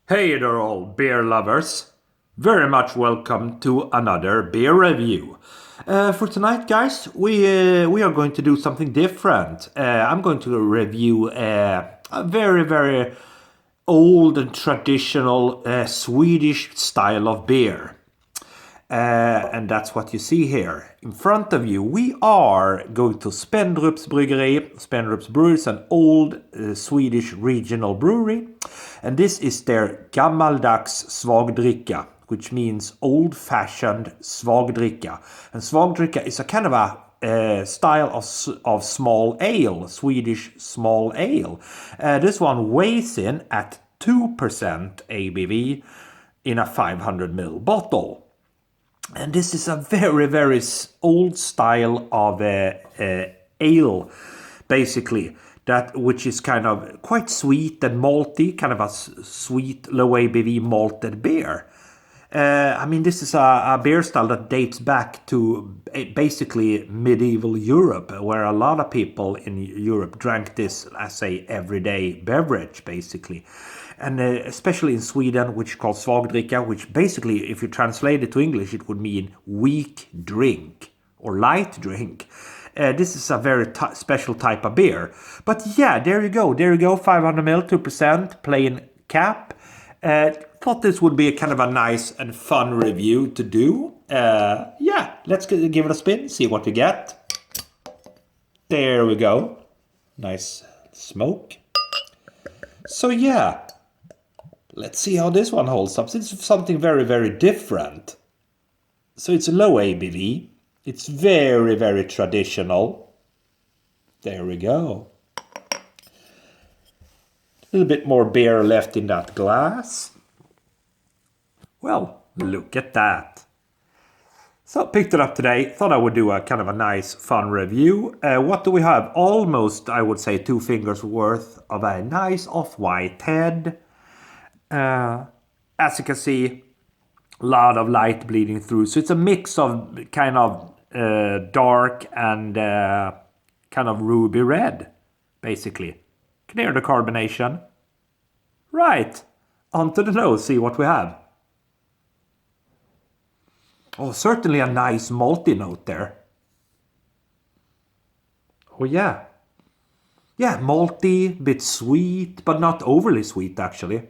Hey there all beer lovers, very much welcome to another beer review. For tonight guys, we are going to do something different. I'm going to review a very old and traditional Swedish style of beer. And that's what you see here. In front of you, we are going to Spendrups Bryggeri. Spendrups Brewery is an old Swedish regional brewery. And this is their Gammeldags Svagdricka, which means old-fashioned Svagdricka. And Svagdricka is a kind of a style of small ale, Swedish small ale. This one weighs in at 2% ABV in a 500ml bottle. And this is a very old style of ale, basically, which is kind of quite sweet and malty, kind of a sweet, low ABV malted beer. I mean, this is a beer style that dates back to basically medieval Europe, where a lot of people in Europe drank this as a everyday beverage, basically. And especially in Sweden, which is called Svagdricka, which basically, if you translate it to English, it would mean weak drink or light drink. This is a very special type of beer. But yeah, there you go, 500ml, 2%, plain cap. Thought this would be a kind of a nice and fun review to do. Yeah, let's give it a spin, see what we get. There we go. Nice smoke. So yeah, let's see how this one holds up. It's something very different. So it's low ABV. It's very traditional. There we go. A little bit more beer left in that glass. Well, look at that. So picked it up today. Thought I would do a kind of a nice fun review. What do we have? Almost, I would say, 2 fingers worth of a nice off-white head. As you can see, a lot of light bleeding through. So it's a mix of kind of dark and kind of ruby red, basically. Can hear the carbonation. Right, onto the nose, see what we have. Oh, certainly a nice malty note there. Oh yeah. Yeah, malty, bit sweet, but not overly sweet actually.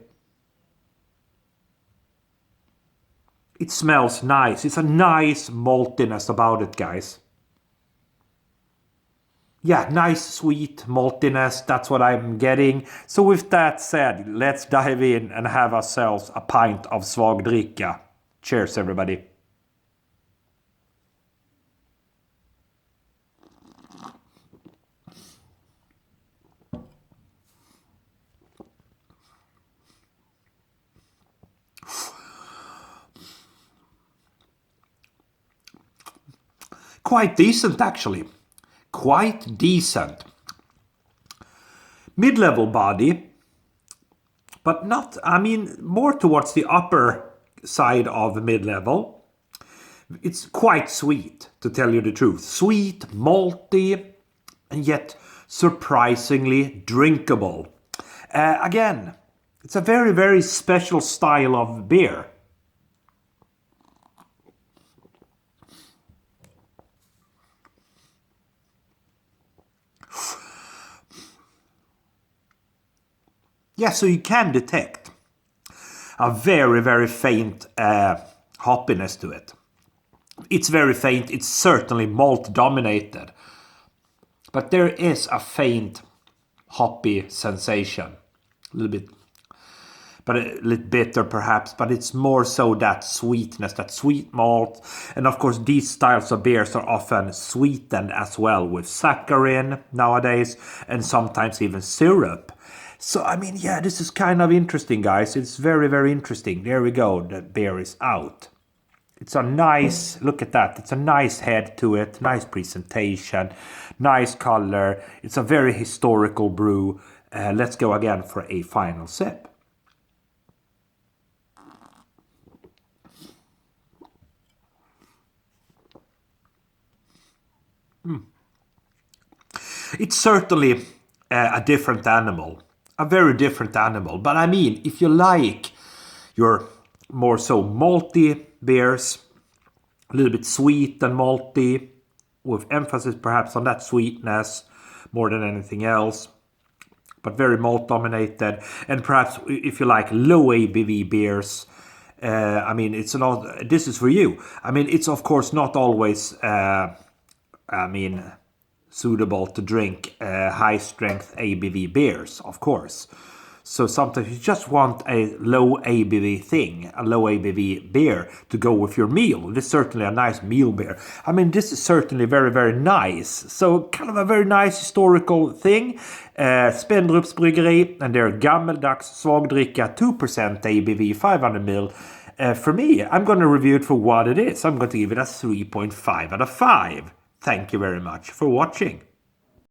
It smells nice. It's a nice maltiness about it, guys. Yeah, nice sweet maltiness. That's what I'm getting. So with that said, let's dive in and have ourselves a pint of Svagdricka. Cheers, everybody. Quite decent, actually. Quite decent. Mid-level body, but not, I mean, more towards the upper side of mid-level. It's quite sweet, to tell you the truth. Sweet, malty, and yet surprisingly drinkable. Again, it's a very special style of beer. Yeah, so you can detect a very faint hoppiness to it. It's very faint, it's certainly malt dominated. But there is a faint hoppy sensation. A little bit, but a little bitter perhaps, but it's more so that sweetness, that sweet malt. And of course these styles of beers are often sweetened as well with saccharin nowadays, and sometimes even syrup. So, I mean, yeah, this is kind of interesting, guys. It's very interesting. There we go. The beer is out. It's a nice, look at that. It's a nice head to it. Nice presentation. Nice color. It's a very historical brew. Let's go again for a final sip. It's certainly a different animal. A very different animal. But I mean, if you like your more so malty beers, a little bit sweet and malty, with emphasis perhaps on that sweetness more than anything else, but very malt dominated. And perhaps if you like low ABV beers, I mean, it's not, this is for you. I mean, it's of course not always, suitable to drink high strength ABV beers, of course. So sometimes you just want a low ABV thing, a low ABV beer to go with your meal. This is certainly a nice meal beer. I mean, this is certainly very, very nice. So kind of a very nice historical thing. Spendrups Bryggeri and their Gammeldags Svagdricka 2% ABV 500ml. For me, I'm going to review it for what it is. I'm going to give it a 3.5 out of 5. Thank you very much for watching.